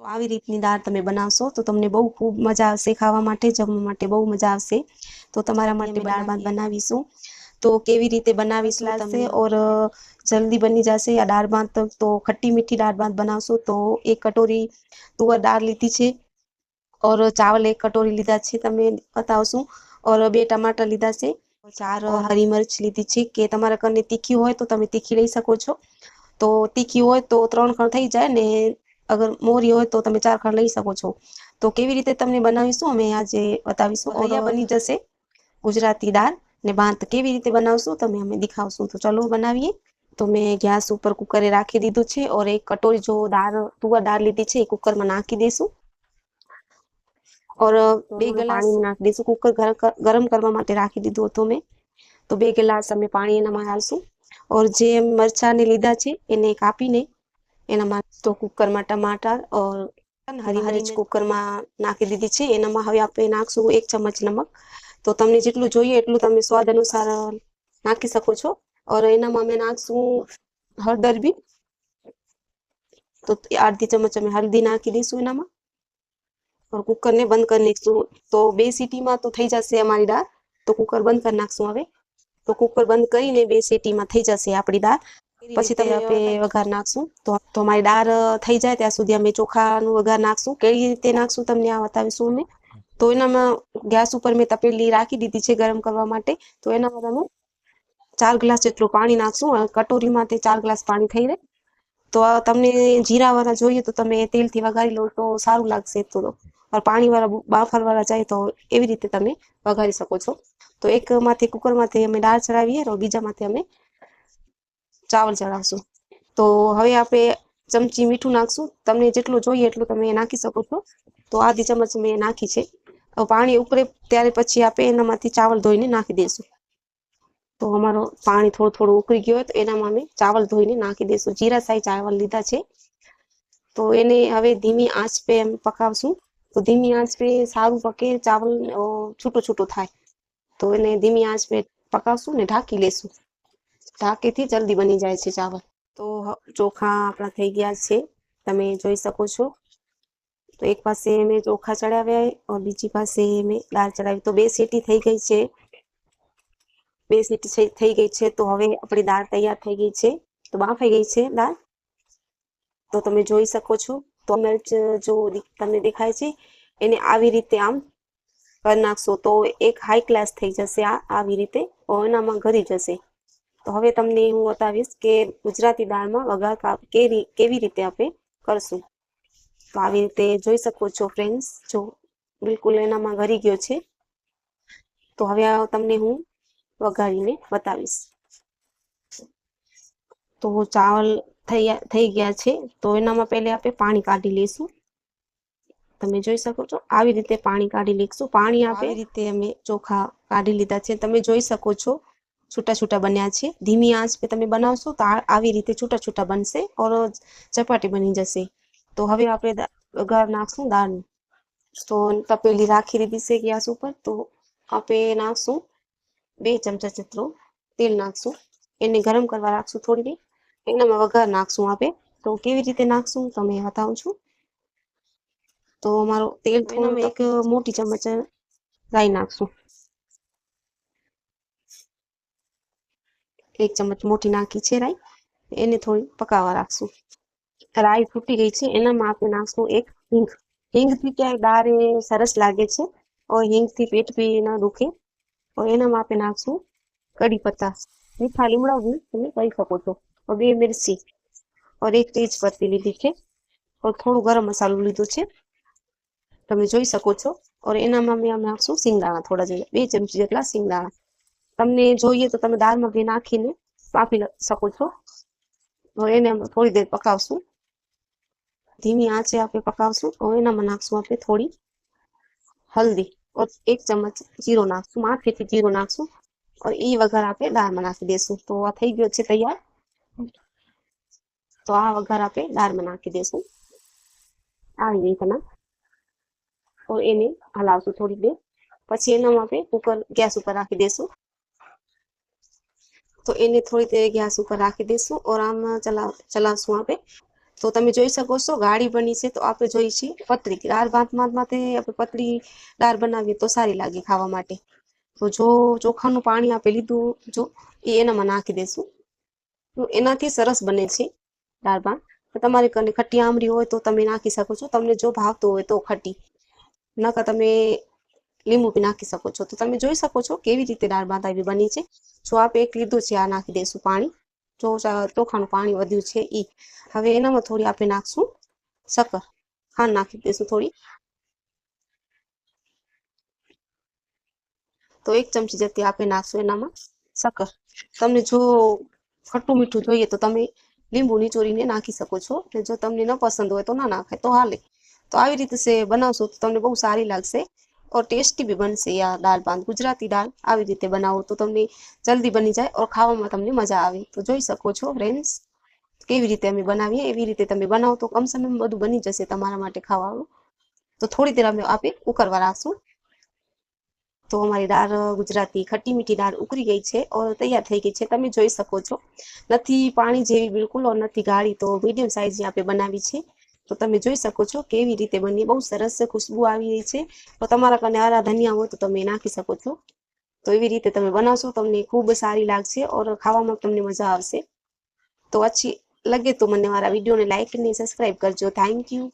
તો આવી રીતની દાળ તમે બનાવશો તો તમને બહુ ખૂબ મજા આવશે, ખાવા માટે જમવા માટે બહુ મજા આવશે। તો તમારા માટે દાળ ભાત બનાવીશું, તો કેવી રીતે બનાવીશું તમે ઓર જલ્દી બની જશે આ દાળ ભાત। તો ખટ્ટી મીઠી દાળ ભાત બનાવશો તો 1 કટોરી તુવર દાળ લીધી છે और चावल 1 कटोरी लीधा છે તમે બતાવશું और 2 ટમાટર લીધા છે, 4 હરી મરચ લીધી છે કે તમારા કને તીખી હોય તો તમે તીખી લઈ શકો છો। તો તીખી હોય તો 3 ખણ થઈ જાય ને અગર મોરી હોય તો તમે 4 ખણ લઈ શકો છો। તો કેવી રીતે તમને બનાવીશું અમે આજે બતાવીશું, અહીંયા બની જશે ગુજરાતી દાળ ને ભાત। કેવી રીતે બનાવશું તમે અમે દેખાવશું, તો ચલો બનાવીએ। તો મેં ગેસ ઉપર કુકરે રાખી દીધું છે और 1 કટોરી જો દાળ તુવર દાળ લીધી છે એ કુકરમાં નાખી દઈશું और 2 ગ્લાસ પાણી નાખી દઈશું। કુકર ગરમ કરવા માટે રાખી દીધું હતું મેં, તો 2 ગ્લાસ અમે પાણી એનામાં નાખશું और જે મરચાને લીધા છે એને કાપીને એનામાં તો કુકરમાં ટમાટર और હરી મિર્ચ કુકરમાં નાખી દીધી છે। એનામાં હવે આપણે નાખશું 1 ચમચ નમક। તો તમને જેટલું જોઈએ એટલું તમે સ્વાદ અનુસાર નાખી શકો છો और એનામાં અમે નાખશું હળદર બી, તો અડધી ચમચ અમે હલ્દી નાખી દઈશું એનામાં और કુકરને બંધ કરી નાખશું। તો 2 સીટીમાં તો થઈ જશે અમારી દાળ, તો કુકર બંધ કરી નાખશું હવે। તો કુકર બંધ કરીને 2 સીટીમાં થઈ જશે આપણી દાળ, પછી તમે આપણે વઘાર નાખશું। તો અમારી દાળ થઈ જાય ત્યાં સુધી અમે ચોખાનું વઘાર નાખશું। કેવી રીતે નાખશું તમને આ બતાવીશું અમે। તો એનામાં ગેસ ઉપર મેં તપેલી રાખી દીધી છે ગરમ કરવા માટે, તો એનામાં અમે 4 ગ્લાસ જેટલું પાણી નાખશું। કટોરીમાં તે 4 ગ્લાસ પાણી થઈ રહે। તો તમને જીરાવાળા જોઈએ તો તમે તેલથી વઘારી લો તો સારું લાગશે થોડો, और પાણીવાળા બાફરવાળા જાય તો એવી રીતે તમે વઘારી શકો છો। તો એકમાંથી કુકરમાંથી અમે દાળ ચડાવીએ और બીજામાંથી અમે ચાવલ ચડાવશું। તો હવે આપણે ચમચી મીઠું નાખશું, તમને જેટલું જોઈએ એટલું તમે નાખી શકો છો। તો આધી ચમચ મેં નાખી છે। પાણી ઉકળે ત્યારે પછી આપણે એનામાંથી ચાવલ ધોઈને નાખી દઈશું। તો અમારો પાણી થોડું ઉકળી ગયું હોય તો એનામાં અમે ચાવલ ધોઈને નાખી દઈશું। જીરા સાઈ ચાવલ લીધા છે, તો એને હવે ધીમી આંચ पे એમ પકાવશું। તો ધીમી આંચ पे સારું પકે ચાવલ છૂટું થાય, તો એને ધીમી આંચ पे પકાવશું ને ઢાંકી લેશું। ઢાંકીથી જલ્દી બની જાય છે ચાવલ। તો ચોખા આપણા થઈ ગયા છે, તમે જોઈ શકો છો। તો એક પાસે મેં ચોખા ચડાવ્યા और બીજી પાસે મેં દાળ ચડાવી। તો 2 સીટી થઈ ગઈ છે, 2 સીટી થઈ ગઈ છે। તો હવે આપણી દાળ તૈયાર થઈ ગઈ છે, તો બાફાઈ ગઈ છે દાળ, તો તમે જોઈ શકો છો। તો મરચ જો તમને દેખાય છે એને આવી રીતે આમ કરી નાખશો તો એક હાઈ ક્લાસ થઈ જશે આવી રીતે, એનામાં ઘરી જશે। તો હવે તમને હું બતાવીશ કે ગુજરાતી દાળમાં વઘાર કેવી રીતે આપણે કરશું। તો આવી રીતે જોઈ શકો છો ફ્રેન્ડ્સ, જો બિલકુલ એનામાં ઘરી ગયો છે। તો હવે તમને હું વઘારીને બતાવીશ। તો ચાવલ થઈ ગયા છે, તો એનામાં પહેલે આપણે પાણી કાઢી લઈશું। તમે જોઈ શકો છો આવી રીતે પાણી કાઢી લઈશું। પાણી આવી રીતે અમે ચોખા કાઢી લીધા છે, તમે જોઈ શકો છો છૂટા છૂટા બન્યા છે। ધીમી આંચ पे તમે બનાવશો તો આવી રીતે છૂટા છૂટા બનશે और ચપાટી બની જશે। તો હવે આપણે વઘાર નાખશું દાળનું। તો તપેલી રાખી દીધી છે ગેસ ઉપર, તો આપણે નાખશું 2 ચમચા જેટલું તેલ નાખશું, એને ગરમ કરવા રાખશું થોડી વાર, એનામાં વઘાર નાખશું આપણે। તો કેવી રીતે નાખશું તમે બતાવું છું। તો અમારો તેલ થોડું એક મોટી ચમચ રાઈ નાખશું, 1 ચમચ મોટી નાખી છે રાઈ, એને થોડી પકાવવા રાખશું। રાઈ ફૂટી ગઈ છે, એનામાં આપણે નાખશું 1 હિંગ। હિંગથી ક્યાંય દાળ સરસ લાગે છે और હિંગથી પેટ બી ના દુખે। और એનામાં આપણે નાખશું કડી પત્તા, મીઠા લીમડા બી તમે કહી શકો છો, और 2 મિર્ચી और 1 તેજ પત્તી લીધી છે और થોડું ગરમ મસાલો લીધો છે, તમે જોઈ શકો છો। और એનામાં અમે નાખશું સિંગદાણા થોડા જેવા, 2 ચમચી જેટલા સિંગદાણા। તમને જોઈએ તો તમે દાળમાં બી નાખીને બાફી શકો છો। और એને થોડી દેર પકાવશું, ધીમી આંચે આપણે પકાવશું। और એનામાં નાખશું આપણે થોડી હલ્દી और 1 ચમચ જીરો નાખશું, માથેથી જીરો નાખશું और એ વઘાર આપણે દાળમાં નાખી દઈશું। તો આ થઈ ગયો છે તૈયાર। તો આ વઘાર આપણે દાળમાં નાખી દઈશું આવી રીતના और એને હલાવશું થોડી દેર, પછી એનામાં આપણે કુકર ગેસ ઉપર રાખી દઈશું। તો એને થોડી દેર ગેસ ઉપર રાખી દઈશું और આમ ચલાવશું આપણે। તો તમે જોઈ શકો છો ગાળી બની છે, તો આપણે જોઈ છીએ પતળી દાળ ભાત માટે આપણે પતળી દાળ બનાવીએ તો સારી લાગે ખાવા માટે। તો જો ચોખાનું પાણી આપણે લીધું જો એ એનામાં નાખી દેશું, તો એનાથી સરસ બને છે દાળ ભાત। તો તમારે કને ખટ્ટી આમરી હોય તો તમે નાખી શકો છો, તમને જો ભાવતું હોય તો ખટ્ટી, નકર તમે લીંબુ બી નાખી શકો છો। તો તમે જોઈ શકો છો કેવી રીતે દાળ ભાત આવી બની છે। જો આપણે એક લીધું છે, આ નાખી દઈશું પાણી, જો ચોખાનું પાણી વધ્યું છે ઈ। હવે એનામાં થોડી આપણે નાખશું શક્કર, ખાંડ નાખી દઈશું થોડી, તો 1 ચમચી જેટલી આપણે નાખશું એનામાં શક્કર। તમને જો ખટ્ટું મીઠું જોઈએ તો તમે લીંબુ નીચોરીને નાખી શકો છો, ને જો તમને ન પસંદ હોય તો ના નાખાય તો હાલે। તો આવી રીતે સે બનાવશો તો તમને બહુ સારી લાગશે और टेस्टी भी बनશે। આ દાળ ભાત ગુજરાતી દાળ આવી રીતે બનાવો તો તમને જલ્દી બની જાય और ખાવામાં તમને મજા આવે। તો જોઈ શકો છો ફ્રેન્ડ્સ કેવી રીતે અમે બનાવીએ એવી રીતે તમે બનાવો તો કમ સમયમાં બધું બની જશે તમારા માટે ખાવાનું। તો થોડી દેર અમે આપણે ઉકળવા રાખશું। તો અમારી દાળ ગુજરાતી ખટ્ટી મીઠી દાળ ઉકળી ગઈ છે और તૈયાર થઈ ગઈ છે, તમે જોઈ શકો છો। નથી પાણી જેવી બિલકુલ और નથી ગાળી, તો મીડિયમ સાઇઝની આપણે બનાવી છે। તો તમે જોઈ શકો છો કેવી રીતે બની, બહુ સરસ ખુશ્બુ આવી રહી છે। તો તમારા કને આરા ધનિયા હોય તો તમે નાખી શકો છો। તો એવી રીતે તમે બનાવશો તમને ખૂબ સારી લાગશે और ખાવામાં તમને મજા આવશે। તો अच्छी लगे तो મને મારા વિડીયોને લાઈક અને સબસ્ક્રાઇબ કરજો। Thank you.